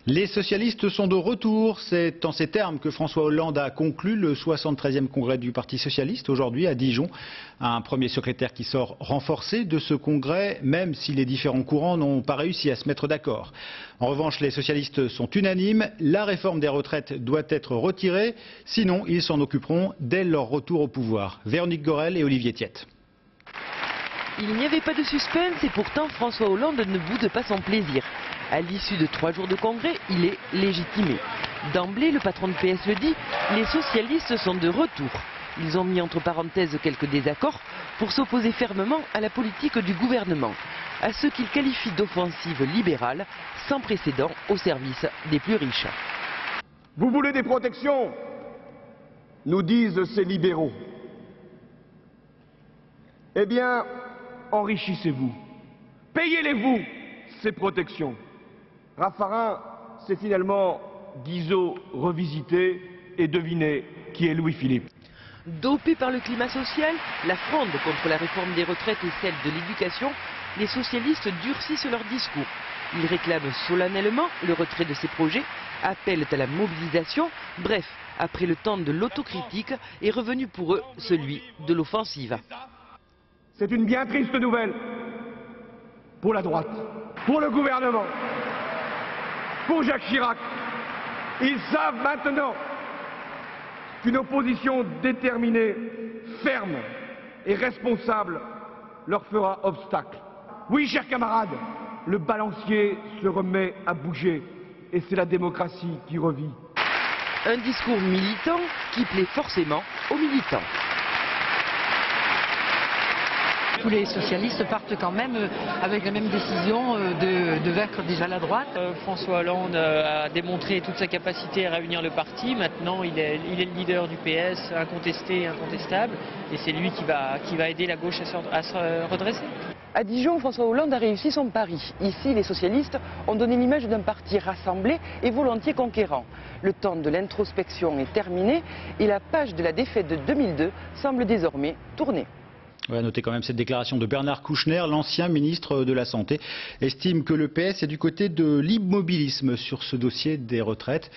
Les socialistes sont de retour. C'est en ces termes que François Hollande a conclu le 73e congrès du Parti socialiste aujourd'hui à Dijon. Un premier secrétaire qui sort renforcé de ce congrès, même si les différents courants n'ont pas réussi à se mettre d'accord. En revanche, les socialistes sont unanimes. La réforme des retraites doit être retirée. Sinon, ils s'en occuperont dès leur retour au pouvoir. Véronique Gorel et Olivier Thiette. Il n'y avait pas de suspense et pourtant François Hollande ne boude pas son plaisir. À l'issue de 3 jours de congrès, il est légitimé. D'emblée, le patron de PS le dit, les socialistes sont de retour. Ils ont mis entre parenthèses quelques désaccords pour s'opposer fermement à la politique du gouvernement, à ce qu'il qualifie d'offensive libérale sans précédent au service des plus riches. Vous voulez des protections, nous disent ces libéraux. Eh bien, enrichissez-vous. Payez-les-vous, ces protections. Raffarin, c'est finalement Guizot revisité et devinez qui est Louis-Philippe. Dopés par le climat social, la fronde contre la réforme des retraites et celle de l'éducation, les socialistes durcissent leur discours. Ils réclament solennellement le retrait de ces projets, appellent à la mobilisation. Bref, après le temps de l'autocritique, est revenu pour eux celui de l'offensive. C'est une bien triste nouvelle pour la droite, pour le gouvernement, pour Jacques Chirac. Ils savent maintenant qu'une opposition déterminée, ferme et responsable leur fera obstacle. Oui, chers camarades, le balancier se remet à bouger et c'est la démocratie qui revit. Un discours militant qui plaît forcément aux militants. Tous les socialistes partent quand même avec la même décision de vaincre déjà la droite. François Hollande a démontré toute sa capacité à réunir le parti. Maintenant, il est le leader du PS, incontesté et incontestable. Et c'est lui qui va aider la gauche à se redresser. À Dijon, François Hollande a réussi son pari. Ici, les socialistes ont donné l'image d'un parti rassemblé et volontiers conquérant. Le temps de l'introspection est terminé et la page de la défaite de 2002 semble désormais tournée. Ouais, notez quand même cette déclaration de Bernard Kouchner, l'ancien ministre de la Santé, estime que le PS est du côté de l'immobilisme sur ce dossier des retraites.